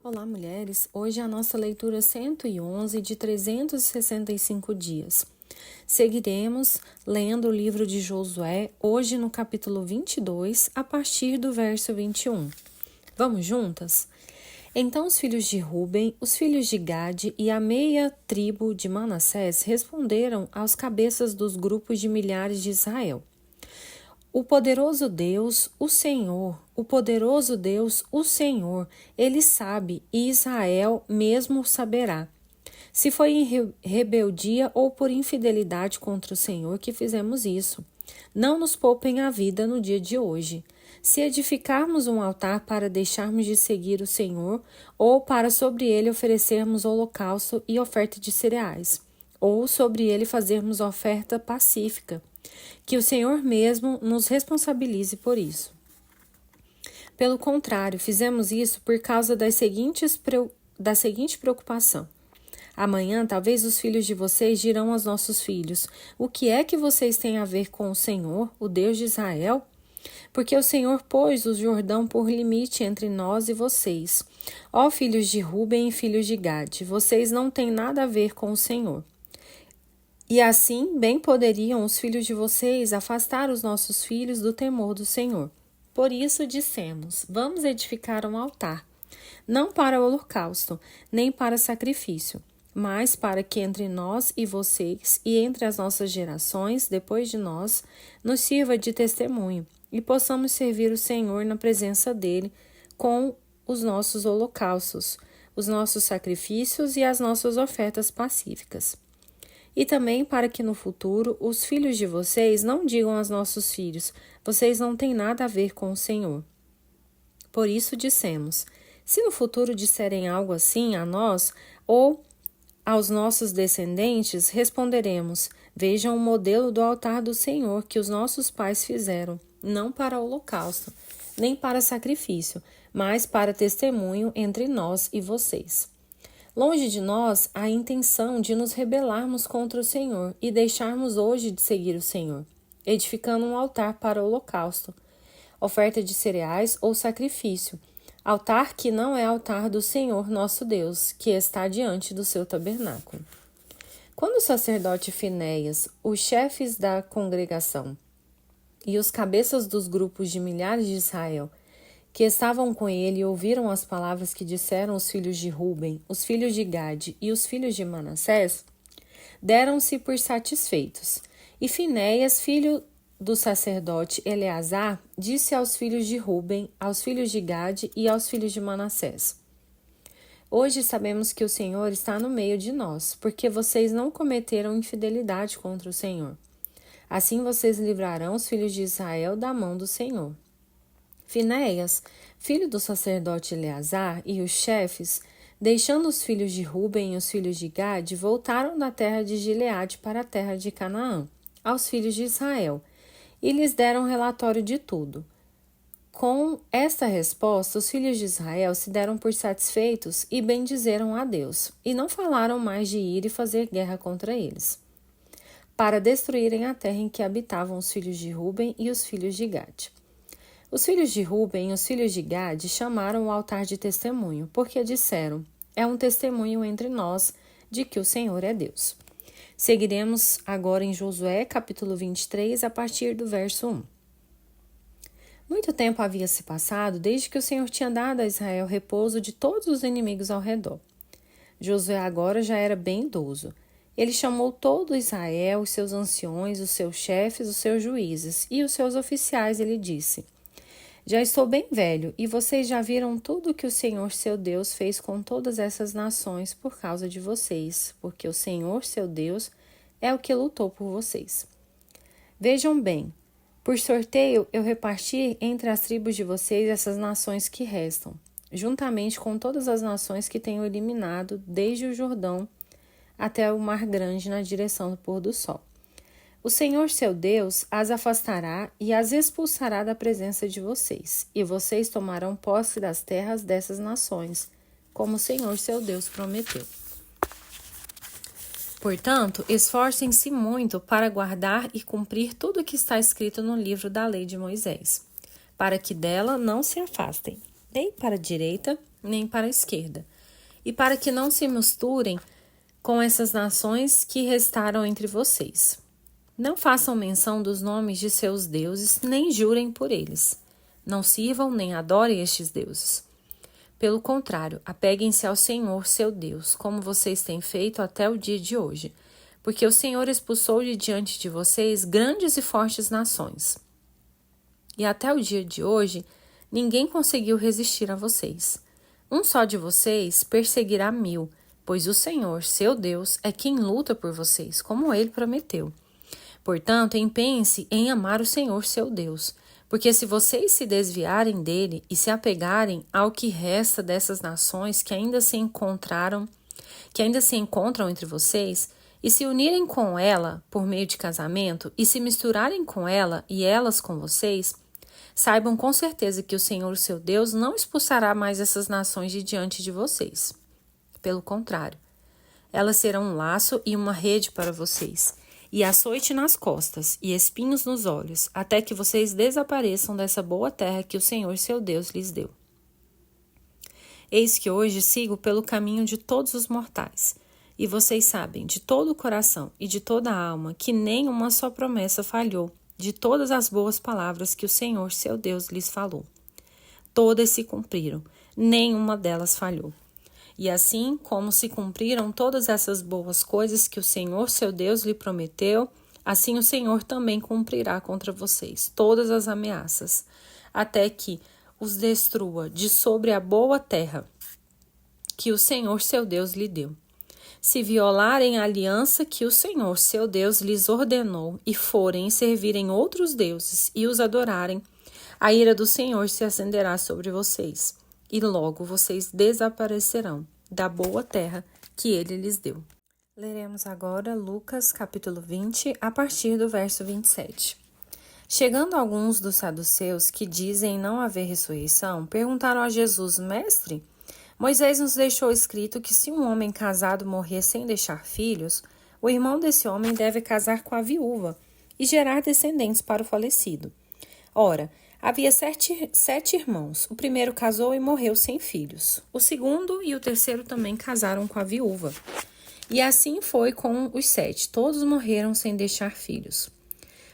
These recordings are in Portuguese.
Olá, mulheres! Hoje é a nossa leitura 111 de 365 dias. Seguiremos lendo o livro de Josué, hoje no capítulo 22, a partir do verso 21. Vamos juntas? Então os filhos de Ruben, os filhos de Gade e a meia tribo de Manassés responderam aos cabeças dos grupos de milhares de Israel. O poderoso Deus, o Senhor, Ele sabe e Israel mesmo saberá. Se foi em rebeldia ou por infidelidade contra o Senhor que fizemos isso. Não nos poupem a vida no dia de hoje. Se edificarmos um altar para deixarmos de seguir o Senhor, ou para sobre ele oferecermos holocausto e oferta de cereais, ou sobre ele fazermos oferta pacífica, que o Senhor mesmo nos responsabilize por isso. Pelo contrário, fizemos isso por causa da seguinte preocupação. Amanhã, talvez os filhos de vocês dirão aos nossos filhos: o que é que vocês têm a ver com o Senhor, o Deus de Israel? Porque o Senhor pôs o Jordão por limite entre nós e vocês. Ó filhos de Ruben e filhos de Gade, vocês não têm nada a ver com o Senhor. E assim, bem poderiam os filhos de vocês afastar os nossos filhos do temor do Senhor. Por isso dissemos: vamos edificar um altar, não para holocausto, nem para sacrifício, mas para que entre nós e vocês, e entre as nossas gerações, depois de nós, nos sirva de testemunho, e possamos servir o Senhor na presença dele com os nossos holocaustos, os nossos sacrifícios e as nossas ofertas pacíficas. E também para que no futuro os filhos de vocês não digam aos nossos filhos: vocês não têm nada a ver com o Senhor. Por isso dissemos: se no futuro disserem algo assim a nós ou aos nossos descendentes, responderemos: vejam o modelo do altar do Senhor que os nossos pais fizeram, não para holocausto, nem para sacrifício, mas para testemunho entre nós e vocês. Longe de nós a intenção de nos rebelarmos contra o Senhor e deixarmos hoje de seguir o Senhor, edificando um altar para o holocausto, oferta de cereais ou sacrifício, altar que não é altar do Senhor nosso Deus, que está diante do seu tabernáculo. Quando o sacerdote Finéias, os chefes da congregação e os cabeças dos grupos de milhares de Israel que estavam com ele ouviram as palavras que disseram os filhos de Ruben, os filhos de Gade e os filhos de Manassés, deram-se por satisfeitos. E Finéias, filho do sacerdote Eleazar, disse aos filhos de Ruben, aos filhos de Gade e aos filhos de Manassés: hoje sabemos que o Senhor está no meio de nós, porque vocês não cometeram infidelidade contra o Senhor. Assim vocês livrarão os filhos de Israel da mão do Senhor. Finéias, filho do sacerdote Eleazar, e os chefes, deixando os filhos de Ruben e os filhos de Gade, voltaram da terra de Gileade para a terra de Canaã, aos filhos de Israel, e lhes deram relatório de tudo. Com esta resposta, os filhos de Israel se deram por satisfeitos e bendizeram a Deus, e não falaram mais de ir e fazer guerra contra eles, para destruírem a terra em que habitavam os filhos de Ruben e os filhos de Gade. Os filhos de Ruben e os filhos de Gade chamaram o altar de testemunho, porque disseram: é um testemunho entre nós de que o Senhor é Deus. Seguiremos agora em Josué, capítulo 23, a partir do verso 1. Muito tempo havia se passado desde que o Senhor tinha dado a Israel repouso de todos os inimigos ao redor. Josué agora já era bem idoso. Ele chamou todo Israel, os seus anciões, os seus chefes, os seus juízes e os seus oficiais, e lhe disse: já estou bem velho, e vocês já viram tudo o que o Senhor, seu Deus, fez com todas essas nações por causa de vocês, porque o Senhor, seu Deus, é o que lutou por vocês. Vejam bem, por sorteio eu reparti entre as tribos de vocês essas nações que restam, juntamente com todas as nações que tenho eliminado desde o Jordão até o Mar Grande na direção do pôr do sol. O Senhor, seu Deus, as afastará e as expulsará da presença de vocês, e vocês tomarão posse das terras dessas nações, como o Senhor, seu Deus, prometeu. Portanto, esforcem-se muito para guardar e cumprir tudo o que está escrito no livro da lei de Moisés, para que dela não se afastem, nem para a direita, nem para a esquerda, e para que não se misturem com essas nações que restaram entre vocês. Não façam menção dos nomes de seus deuses, nem jurem por eles. Não sirvam nem adorem estes deuses. Pelo contrário, apeguem-se ao Senhor, seu Deus, como vocês têm feito até o dia de hoje, porque o Senhor expulsou de diante de vocês grandes e fortes nações. E até o dia de hoje, ninguém conseguiu resistir a vocês. Um só de vocês perseguirá 1000, pois o Senhor, seu Deus, é quem luta por vocês, como ele prometeu. Portanto, empenhem-se em amar o Senhor, seu Deus, porque se vocês se desviarem dele e se apegarem ao que resta dessas nações que ainda se encontram entre vocês, e se unirem com ela por meio de casamento, e se misturarem com ela e elas com vocês, saibam com certeza que o Senhor, seu Deus, não expulsará mais essas nações de diante de vocês. Pelo contrário, elas serão um laço e uma rede para vocês, e açoite nas costas, e espinhos nos olhos, até que vocês desapareçam dessa boa terra que o Senhor, seu Deus, lhes deu. Eis que hoje sigo pelo caminho de todos os mortais, e vocês sabem, de todo o coração e de toda a alma, que nem uma só promessa falhou de todas as boas palavras que o Senhor, seu Deus, lhes falou. Todas se cumpriram, nenhuma delas falhou. E assim como se cumpriram todas essas boas coisas que o Senhor, seu Deus, lhe prometeu, assim o Senhor também cumprirá contra vocês todas as ameaças, até que os destrua de sobre a boa terra que o Senhor, seu Deus, lhe deu. Se violarem a aliança que o Senhor, seu Deus, lhes ordenou, e forem e servirem outros deuses e os adorarem, a ira do Senhor se acenderá sobre vocês, e logo vocês desaparecerão da boa terra que ele lhes deu. Leremos agora Lucas capítulo 20, a partir do verso 27. Chegando alguns dos saduceus que dizem não haver ressurreição, perguntaram a Jesus: Mestre, Moisés nos deixou escrito que se um homem casado morrer sem deixar filhos, o irmão desse homem deve casar com a viúva e gerar descendentes para o falecido. Ora, havia sete irmãos. O primeiro casou e morreu sem filhos. O segundo e o terceiro também casaram com a viúva. E assim foi com os 7. Todos morreram sem deixar filhos.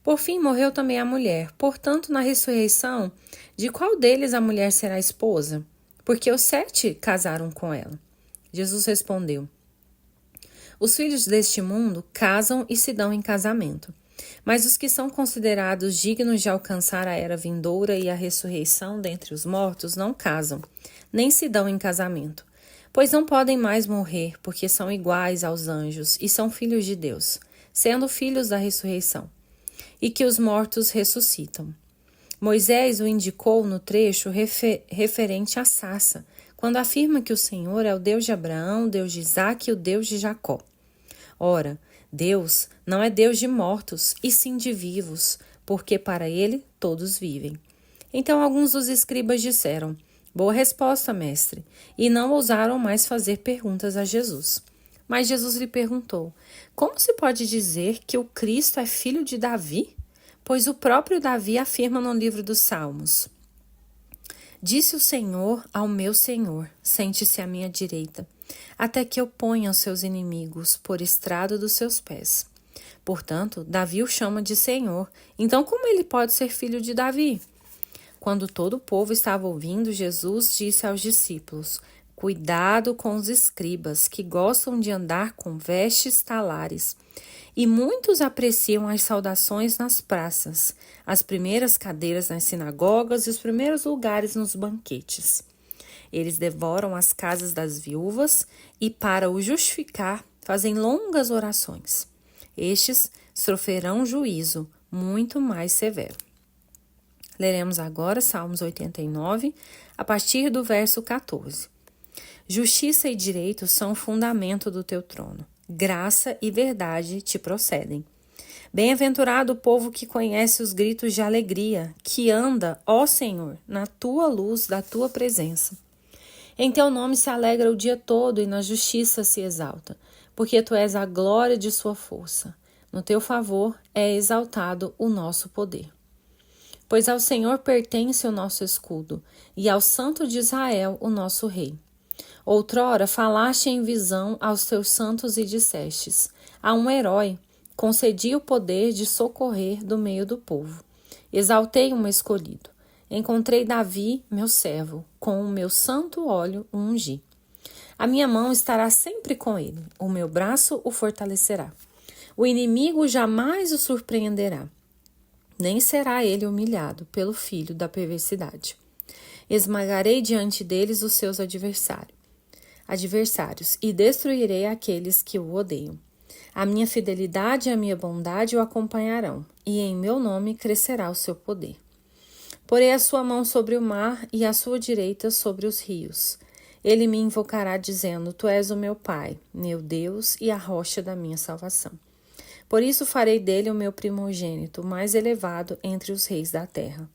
Por fim, morreu também a mulher. Portanto, na ressurreição, de qual deles a mulher será esposa? Porque os 7 casaram com ela. Jesus respondeu: Os filhos deste mundo casam e se dão em casamento. Mas os que são considerados dignos de alcançar a era vindoura e a ressurreição dentre os mortos não casam, nem se dão em casamento, pois não podem mais morrer, porque são iguais aos anjos e são filhos de Deus, sendo filhos da ressurreição, e que os mortos ressuscitam. Moisés o indicou no trecho referente à sarça, quando afirma que o Senhor é o Deus de Abraão, o Deus de Isaque e o Deus de Jacó. Ora, Deus não é Deus de mortos, e sim de vivos, porque para ele todos vivem. Então alguns dos escribas disseram: Boa resposta, mestre, e não ousaram mais fazer perguntas a Jesus. Mas Jesus lhe perguntou: Como se pode dizer que o Cristo é filho de Davi? Pois o próprio Davi afirma no livro dos Salmos: Disse o Senhor ao meu Senhor: Sente-se à minha direita, até que eu ponha os seus inimigos por estrado dos seus pés. Portanto, Davi o chama de Senhor. Então, como ele pode ser filho de Davi? Quando todo o povo estava ouvindo, Jesus disse aos discípulos: Cuidado com os escribas, que gostam de andar com vestes talares. E muitos apreciam as saudações nas praças, as primeiras cadeiras nas sinagogas e os primeiros lugares nos banquetes. Eles devoram as casas das viúvas e, para o justificar, fazem longas orações. Estes sofrerão juízo muito mais severo. Leremos agora Salmos 89, a partir do verso 14. Justiça e direito são o fundamento do teu trono. Graça e verdade te procedem. Bem-aventurado o povo que conhece os gritos de alegria, que anda, ó Senhor, na tua luz da tua presença. Em teu nome se alegra o dia todo e na justiça se exalta, porque tu és a glória de sua força. No teu favor é exaltado o nosso poder. Pois ao Senhor pertence o nosso escudo, e ao Santo de Israel o nosso rei. Outrora falaste em visão aos teus santos e dissestes: a um herói concedi o poder de socorrer do meio do povo. Exaltei um escolhido. Encontrei Davi, meu servo, com o meu santo óleo o ungi. A minha mão estará sempre com ele, o meu braço o fortalecerá. O inimigo jamais o surpreenderá, nem será ele humilhado pelo filho da perversidade. Esmagarei diante deles os seus adversários, e destruirei aqueles que o odeiam. A minha fidelidade e a minha bondade o acompanharão, e em meu nome crescerá o seu poder. Porei a sua mão sobre o mar e a sua direita sobre os rios. Ele me invocará dizendo: Tu és o meu Pai, meu Deus e a rocha da minha salvação. Por isso farei dele o meu primogênito, mais elevado entre os reis da terra.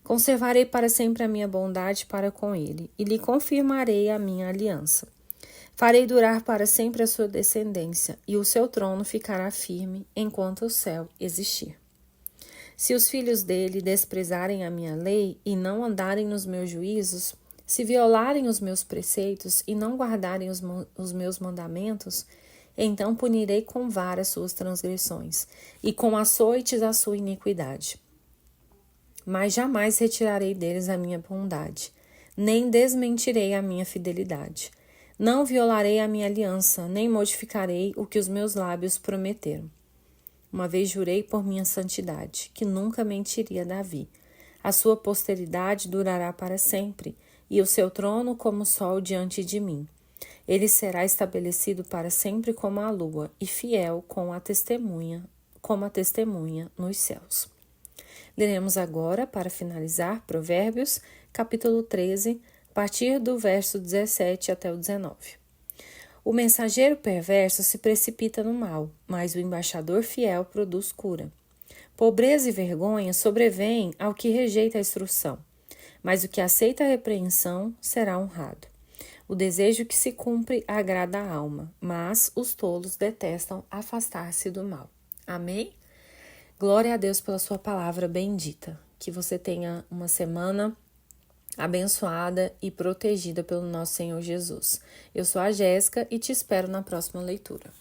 Conservarei para sempre a minha bondade para com ele, e lhe confirmarei a minha aliança. Farei durar para sempre a sua descendência, e o seu trono ficará firme enquanto o céu existir. Se os filhos dele desprezarem a minha lei e não andarem nos meus juízos, se violarem os meus preceitos e não guardarem os meus mandamentos, então punirei com vara suas transgressões e com açoites a sua iniquidade. Mas jamais retirarei deles a minha bondade, nem desmentirei a minha fidelidade. Não violarei a minha aliança, nem modificarei o que os meus lábios prometeram. Uma vez jurei por minha santidade, que nunca mentiria a Davi. A sua posteridade durará para sempre, e o seu trono como o sol diante de mim. Ele será estabelecido para sempre como a lua, e fiel como a testemunha nos céus. Leremos agora, para finalizar, Provérbios, capítulo 13, a partir do verso 17 até o 19. O mensageiro perverso se precipita no mal, mas o embaixador fiel produz cura. Pobreza e vergonha sobrevêm ao que rejeita a instrução, mas o que aceita a repreensão será honrado. O desejo que se cumpre agrada a alma, mas os tolos detestam afastar-se do mal. Amém? Glória a Deus pela sua palavra bendita. Que você tenha uma semana abençoada e protegida pelo nosso Senhor Jesus. Eu sou a Jéssica e te espero na próxima leitura.